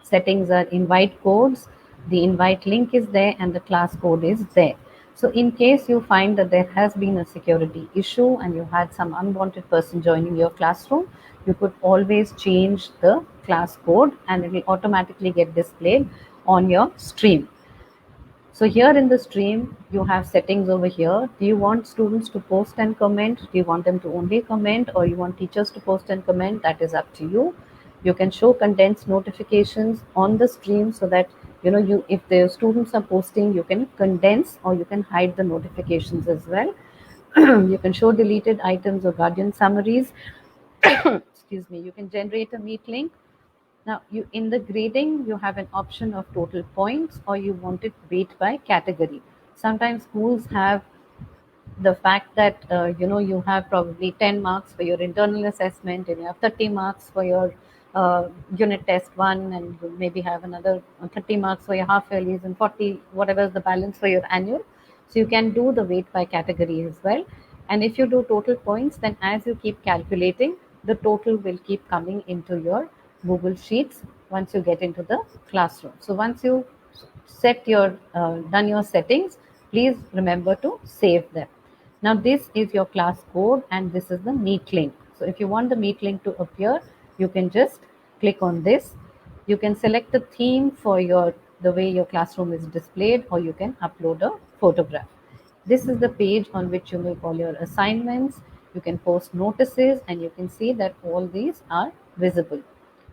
settings are invite codes. The invite link is there and the class code is there. So in case you find that there has been a security issue and you had some unwanted person joining your classroom, you could always change the class code and it will automatically get displayed on your stream. So here in the stream, you have settings over here. Do you want students to post and comment? Do you want them to only comment, or you want teachers to post and comment? That is up to you. You can show condensed notifications on the stream so that you if the students are posting, you can condense or you can hide the notifications as well. You can show deleted items or guardian summaries. Excuse me. You can generate a meet link. Now, you in the grading, you have an option of total points, or you want it weight by category. Sometimes schools have the fact that you have probably 10 marks for your internal assessment, and you have 30 marks for your unit test one, and you maybe have another 30 marks for your half yearlies and 40 whatever is the balance for your annual. So you can do the weight by category as well. And if you do total points, then as you keep calculating, the total will keep coming into your Google Sheets once you get into the classroom. So once you set your done your settings, please remember to save them. Now this is your class code and this is the meet link. So if you want the meet link to appear, you can just click on this. You can select the theme for the way your classroom is displayed, or you can upload a photograph. This is the page on which you make all your assignments. You can post notices and you can see that all these are visible.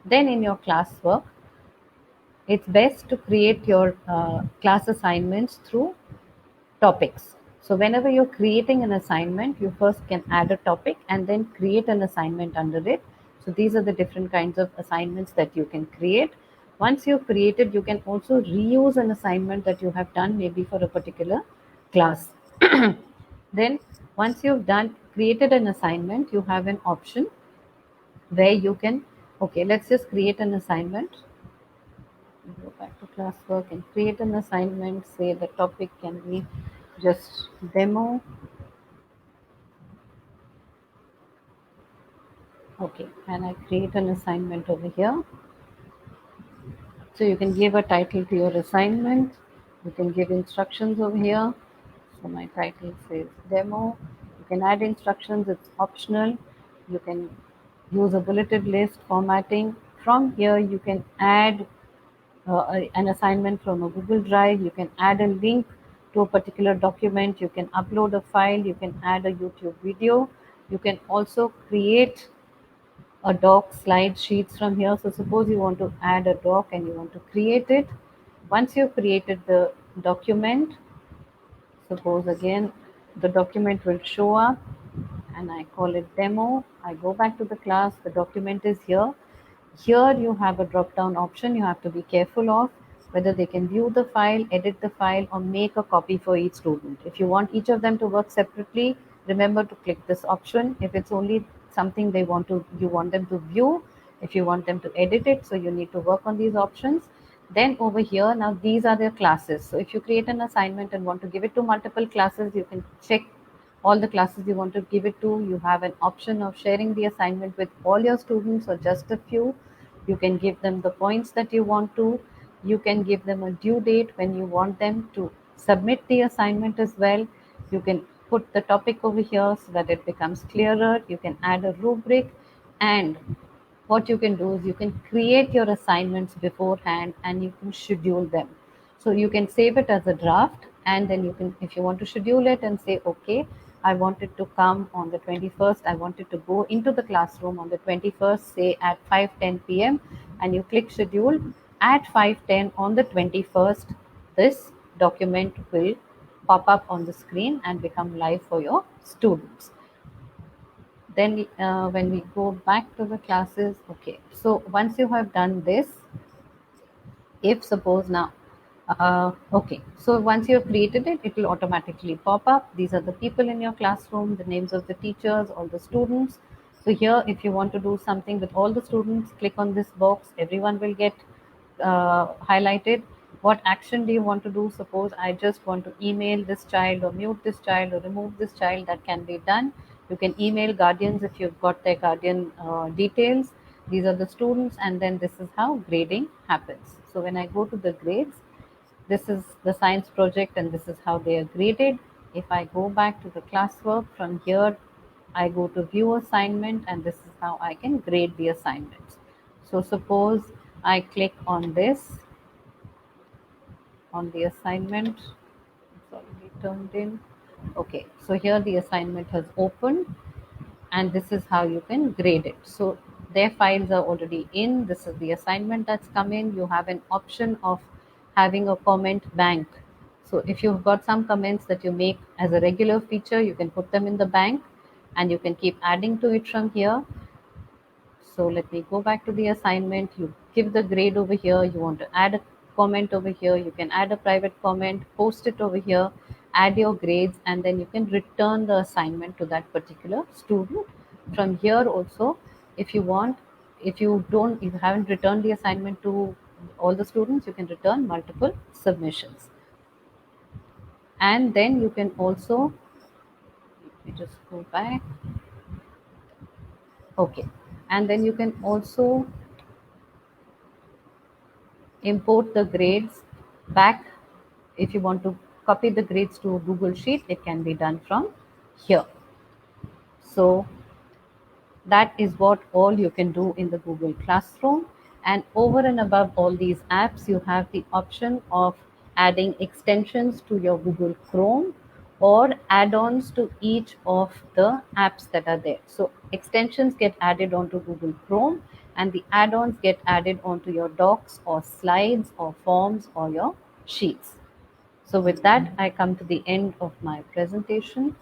Then in your classwork, it's best to create your class assignments through topics. So whenever you're creating an assignment, you first can add a topic and then create an assignment under it. So these are the different kinds of assignments that you can create. Once you've created, you can also reuse an assignment that you have done maybe for a particular class. Then once you've done created an assignment, you have an option where you can, okay, let's just create an assignment. Go back to classwork and create an assignment. Say the topic can be just demo. Okay, and I create an assignment over here. So you can give a title to your assignment. You can give instructions over here. So my title says demo. You can add instructions, it's optional. You can use a bulleted list formatting. From here, you can add an assignment from a Google Drive. You can add a link to a particular document. You can upload a file. You can add a YouTube video. You can also create a doc slide sheets from here. So suppose you want to add a doc and you want to create it. Once you've created the document, suppose again the document will show up and I call it demo. I go back to the class, the document is here. Here you have a drop down option you have to be careful of whether they can view the file, edit the file, or make a copy for each student. If you want each of them to work separately, remember to click this option. If it's only something you want them to view, if you want them to edit it, so you need to work on these options. Then over here, now these are their classes. So if you create an assignment and want to give it to multiple classes, you can check all the classes you want to give it to. You have an option of sharing the assignment with all your students or just a few. You can give them the points that you want to. You can give them a due date when you want them to submit the assignment as well. You can put the topic over here so that it becomes clearer. You can add a rubric, and what you can do is you can create your assignments beforehand and you can schedule them. So you can save it as a draft, and then you can, if you want to schedule it and say, okay, I want it to come on the 21st, I want it to go into the classroom on the 21st, say at 5:10 p.m., and you click schedule. At 5:10 on the 21st, this document will pop up on the screen and become live for your students. Then when we go back to the classes, okay, so once you have done this, if suppose now okay, so once you have created it, it will automatically pop up. These are the people in your classroom, the names of the teachers, all the students. So here, if you want to do something with all the students, click on this box, everyone will get highlighted. What action do you want to do? Suppose I just want to email this child or mute this child or remove this child, that can be done. You can email guardians if you've got their guardian details. These are the students, and then this is how grading happens. So when I go to the grades, this is the science project and this is how they are graded. If I go back to the classwork, from here I go to view assignment, and this is how I can grade the assignments. So suppose I click on this, on the assignment, it's already turned in. Okay, so here the assignment has opened, and this is how you can grade it. So their files are already in. This is the assignment that's come in. You have an option of having a comment bank. So if you've got some comments that you make as a regular feature, you can put them in the bank and you can keep adding to it from here. So let me go back to the assignment. You give the grade over here. You want to add a comment over here. You can add a private comment, post it over here, add your grades, and then you can return the assignment to that particular student. From here also, if you want, if you haven't returned the assignment to all the students, you can return multiple submissions. And then you can also, let me just go back. Okay. And then you can also import the grades back. If you want to copy the grades to a Google Sheet, it can be done from here. So that is what all you can do in the Google Classroom. And over and above all these apps, you have the option of adding extensions to your Google Chrome or add-ons to each of the apps that are there. So extensions get added onto Google Chrome, and the add-ons get added onto your docs or slides or forms or your sheets. So with that, I come to the end of my presentation.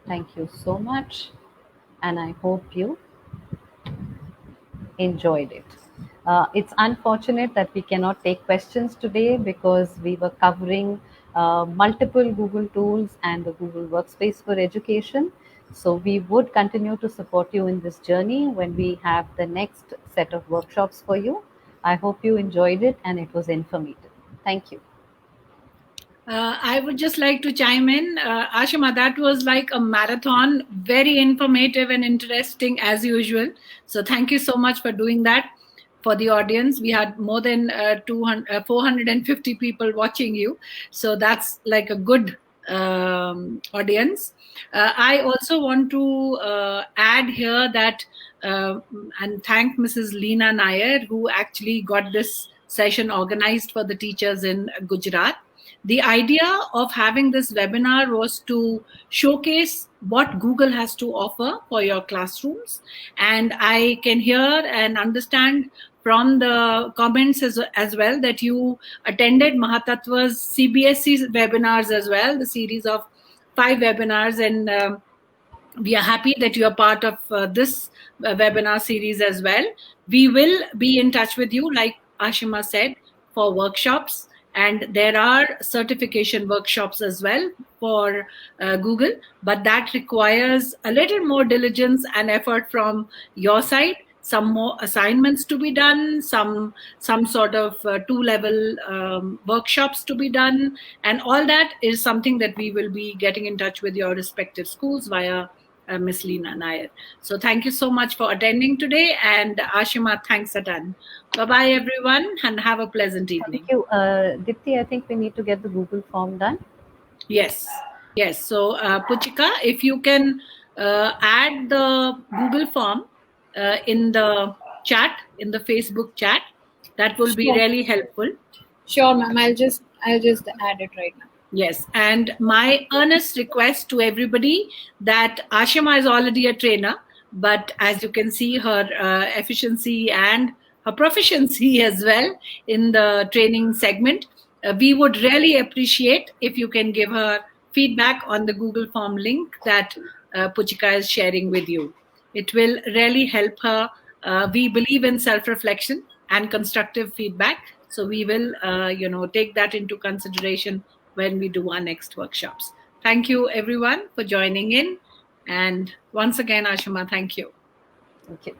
Thank you so much, and I hope you enjoyed it. It's unfortunate that we cannot take questions today because we were covering multiple Google tools and the Google Workspace for Education. So we would continue to support you in this journey when we have the next set of workshops for you. I hope you enjoyed it and it was informative. Thank you. I would just like to chime in. Ashima, that was like a marathon, very informative and interesting as usual. So thank you so much for doing that for the audience. We had more than 450 people watching you. So that's like a good audience. I also want to add here that and thank Mrs. Leena Nair, who actually got this session organized for the teachers in Gujarat. The idea of having this webinar was to showcase what Google has to offer for your classrooms. And I can hear and understand from the comments as well that you attended Mahatattva's CBSE webinars as well, the series of 5 webinars. And we are happy that you are part of this webinar series as well. We will be in touch with you, like Ashima said, for workshops. And there are certification workshops as well for Google, but that requires a little more diligence and effort from your side. Some more assignments to be done, some sort of 2-level workshops to be done, and all that is something that we will be getting in touch with your respective schools via Ms. Leena Nair. So thank you so much for attending today, and Ashima, thanks a ton. Bye-bye, everyone, and have a pleasant evening. Thank you. Dipti, I think we need to get the Google form done. Yes. So, Puchika, if you can add the Google form in the chat, in the Facebook chat, that will be really helpful. Sure, ma'am. I'll just add it right now. Yes, and my earnest request to everybody that Ashima is already a trainer, but as you can see, her efficiency and her proficiency as well in the training segment, we would really appreciate if you can give her feedback on the Google form link that Puchika is sharing with you. It will really help her. We believe in self-reflection and constructive feedback, so we will, take that into consideration when we do our next workshops. Thank you, everyone, for joining in. And once again, Ashima, thank you. Thank you.